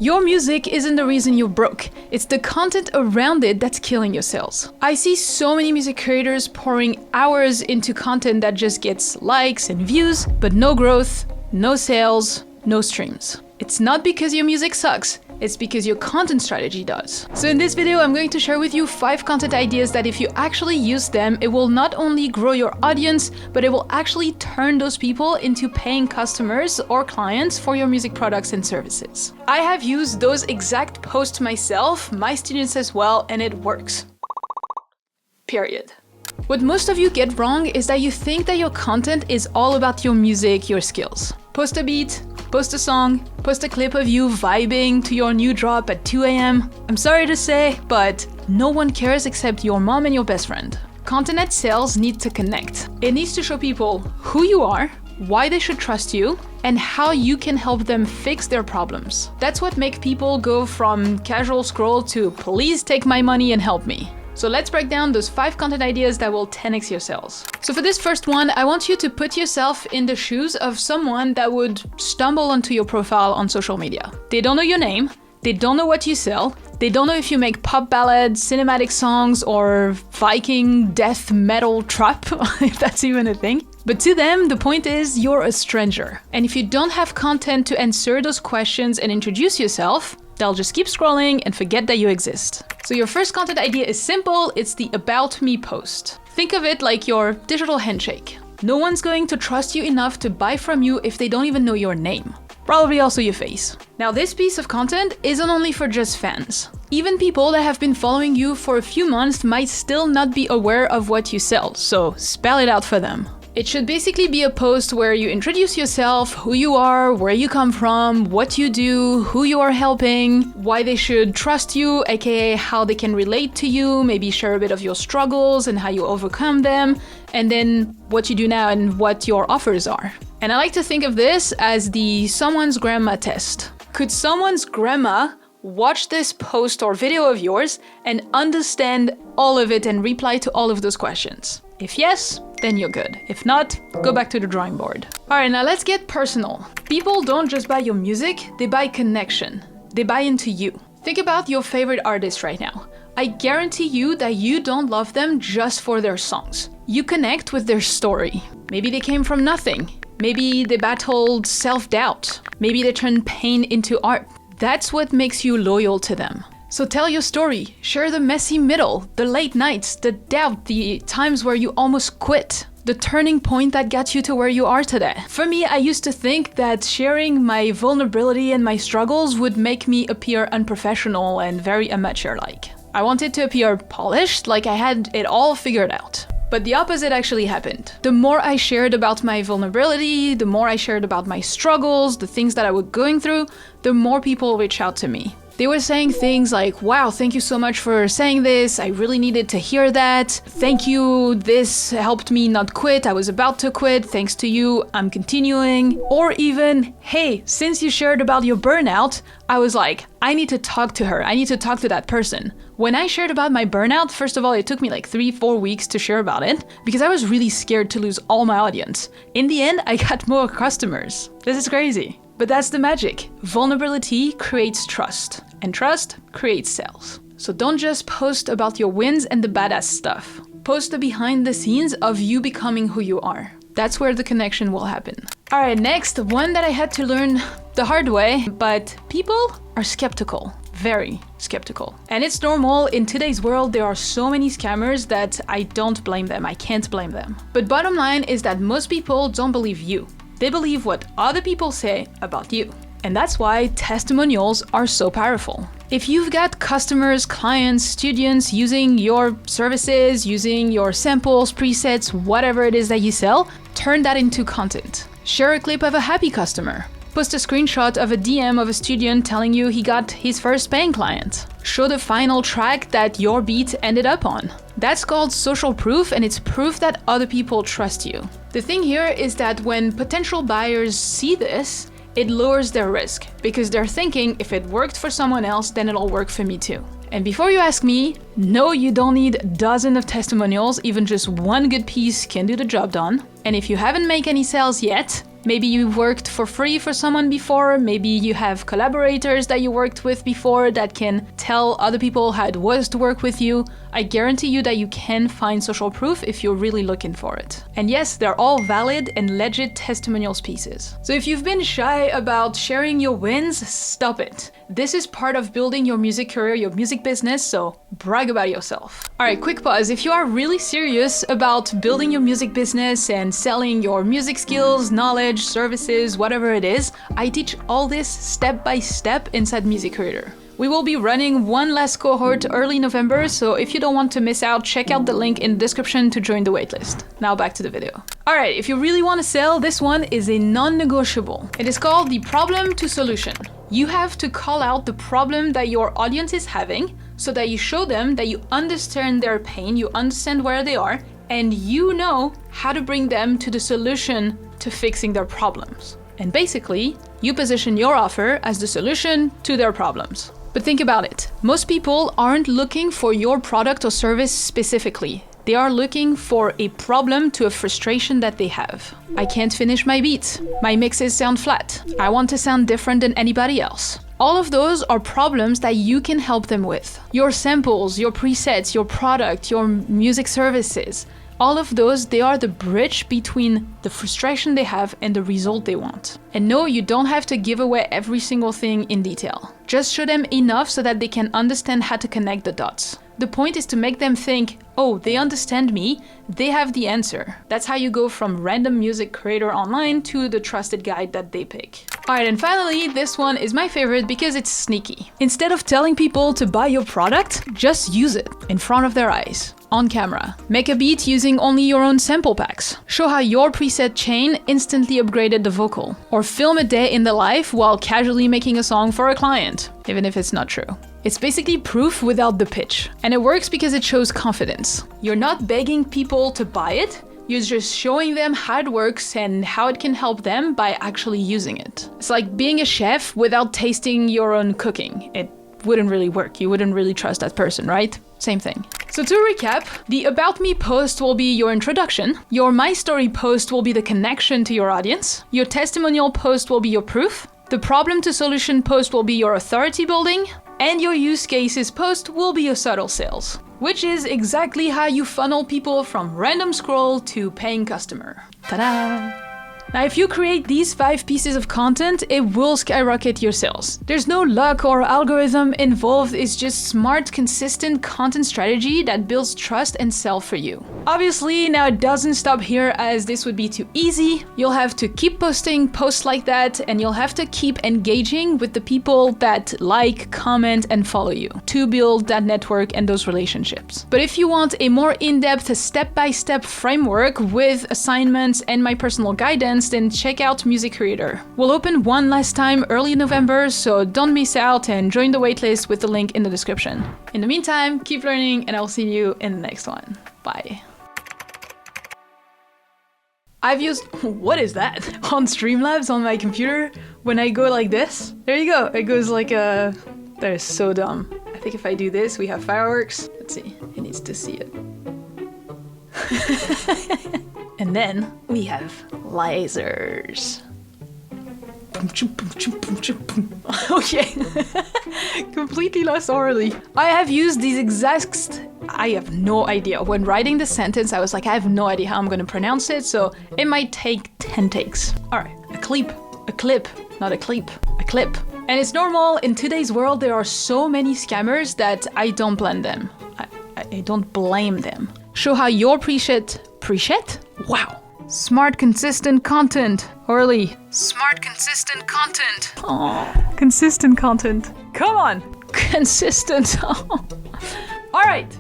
Your music isn't the reason you're broke. It's the content around it that's killing your sales. I see so many music creators pouring hours into content that just gets likes and views, but no growth, no sales, no streams. It's not because your music sucks, it's because your content strategy does. So in this video, I'm going to share with you 5 content ideas that if you actually use them, it will not only grow your audience, but it will actually turn those people into paying customers or clients for your music products and services. I have used those exact posts myself, my students as well, and it works. Period. What most of you get wrong is that you think that your content is all about your music, your skills. Post a beat, post a song, post a clip of you vibing to your new drop at 2 AM. I'm sorry to say, but no one cares except your mom and your best friend. Content that sells needs to connect. It needs to show people who you are, why they should trust you, and how you can help them fix their problems. That's what makes people go from casual scroll to please take my money and help me. So let's break down those 5 content ideas that will 10x your sales. So for this first one, I want you to put yourself in the shoes of someone that would stumble onto your profile on social media. They don't know your name, they don't know what you sell, they don't know if you make pop ballads, cinematic songs, or Viking death metal trap, if that's even a thing. But to them, the point is you're a stranger. And if you don't have content to answer those questions and introduce yourself, they'll just keep scrolling and forget that you exist. So your first content idea is simple, it's the About Me post. Think of it like your digital handshake. No one's going to trust you enough to buy from you if they don't even know your name. Probably also your face. Now this piece of content isn't only for just fans. Even people that have been following you for a few months might still not be aware of what you sell, so spell it out for them. It should basically be a post where you introduce yourself, who you are, where you come from, what you do, who you are helping, why they should trust you, aka how they can relate to you, maybe share a bit of your struggles and how you overcome them, and then what you do now and what your offers are. And I like to think of this as the someone's grandma test. Could someone's grandma watch this post or video of yours and understand all of it and reply to all of those questions? If yes, then you're good. If not, go back to the drawing board. Alright, now let's get personal. People don't just buy your music, they buy connection. They buy into you. Think about your favorite artist right now. I guarantee you that you don't love them just for their songs. You connect with their story. Maybe they came from nothing. Maybe they battled self-doubt. Maybe they turned pain into art. That's what makes you loyal to them. So tell your story, share the messy middle, the late nights, the doubt, the times where you almost quit, the turning point that got you to where you are today. For me, I used to think that sharing my vulnerability and my struggles would make me appear unprofessional and very amateur-like. I wanted to appear polished, like I had it all figured out. But the opposite actually happened. The more I shared about my vulnerability, the more I shared about my struggles, the things that I was going through, the more people reached out to me. They were saying things like, wow, thank you so much for saying this. I really needed to hear that. Thank you. This helped me not quit. I was about to quit. Thanks to you, I'm continuing. Or even, hey, since you shared about your burnout, I was like, I need to talk to her. I need to talk to that person. When I shared about my burnout, first of all, it took me like 3-4 weeks to share about it because I was really scared to lose all my audience. In the end, I got more customers. This is crazy. But that's the magic. Vulnerability creates trust, and trust creates sales. So don't just post about your wins and the badass stuff. Post the behind the scenes of you becoming who you are. That's where the connection will happen. All right, next, one that I had to learn the hard way, but people are skeptical. Very skeptical. And it's normal. In today's world, there are so many scammers that I don't blame them. I can't blame them. But bottom line is that most people don't believe you. They believe what other people say about you. And that's why testimonials are so powerful. If you've got customers, clients, students using your services, using your samples, presets, whatever it is that you sell, turn that into content. Share a clip of a happy customer. Post a screenshot of a DM of a student telling you he got his first paying client. Show the final track that your beat ended up on. That's called social proof, and it's proof that other people trust you. The thing here is that when potential buyers see this, it lowers their risk because they're thinking if it worked for someone else, then it'll work for me too. And before you ask me, no, you don't need dozens of testimonials, even just one good piece can do the job done. And if you haven't made any sales yet, Maybe you worked for free for someone before, maybe you have collaborators that you worked with before that can tell other people how it was to work with you. I guarantee you that you can find social proof if you're really looking for it. And yes, they're all valid and legit testimonials pieces. So if you've been shy about sharing your wins, stop it. This is part of building your music career, your music business, so brag about yourself. Alright, quick pause. If you are really serious about building your music business and selling your music skills, knowledge, services, whatever it is, I teach all this step by step inside Music Creator. We will be running one last cohort early November, so if you don't want to miss out, check out the link in the description to join the waitlist. Now back to the video. Alright, if you really want to sell, this one is a non-negotiable. It is called the problem to solution. You have to call out the problem that your audience is having so that you show them that you understand their pain, you understand where they are, and you know how to bring them to the solution to fixing their problems. And basically, you position your offer as the solution to their problems. But think about it. Most people aren't looking for your product or service specifically. They are looking for a problem to a frustration that they have. I can't finish my beats. My mixes sound flat. I want to sound different than anybody else. All of those are problems that you can help them with. Your samples, your presets, your product, your music services. All of those, they are the bridge between the frustration they have and the result they want. And no, you don't have to give away every single thing in detail. Just show them enough so that they can understand how to connect the dots. The point is to make them think, oh, they understand me, they have the answer. That's how you go from random music creator online to the trusted guide that they pick. Alright, and finally, this one is my favorite because it's sneaky. Instead of telling people to buy your product, just use it in front of their eyes. On camera. Make a beat using only your own sample packs. Show how your preset chain instantly upgraded the vocal. Or film a day in the life while casually making a song for a client, even if it's not true. It's basically proof without the pitch. And it works because it shows confidence. You're not begging people to buy it, you're just showing them how it works and how it can help them by actually using it. It's like being a chef without tasting your own cooking. It wouldn't really work. You wouldn't really trust that person, right? Same thing. So to recap, the About Me post will be your introduction, your My Story post will be the connection to your audience, your testimonial post will be your proof, the problem to solution post will be your authority building, and your use cases post will be your subtle sales, which is exactly how you funnel people from random scroll to paying customer. Ta-da! Now, if you create these 5 pieces of content, it will skyrocket your sales. There's no luck or algorithm involved, it's just smart, consistent content strategy that builds trust and sell for you. Obviously, now it doesn't stop here as this would be too easy. You'll have to keep posting posts like that, and you'll have to keep engaging with the people that like, comment, and follow you to build that network and those relationships. But if you want a more in-depth, step-by-step framework with assignments and my personal guidance, then check out Music Creator. We'll open one last time early November, so don't miss out and join the waitlist with the link in the description. In the meantime, keep learning and I'll see you in the next one. Bye. I've used, what is that? On Streamlabs on my computer, when I go like this, there you go. It goes like a, that is so dumb. I think if I do this, we have fireworks. Let's see, it needs to see it. And then we have lasers. Okay, completely lost already. I have used these exact, I have no idea. When writing the sentence, I was like, I have no idea how I'm gonna pronounce it, so it might take 10 takes. All right, a clip, not a clip, a clip. And it's normal, in today's world, there are so many scammers that I don't blame them. I don't blame them. Show how your preset? Wow. Smart, consistent content. Orly. Smart, consistent content. Oh, consistent content. Come on. Consistent. All right.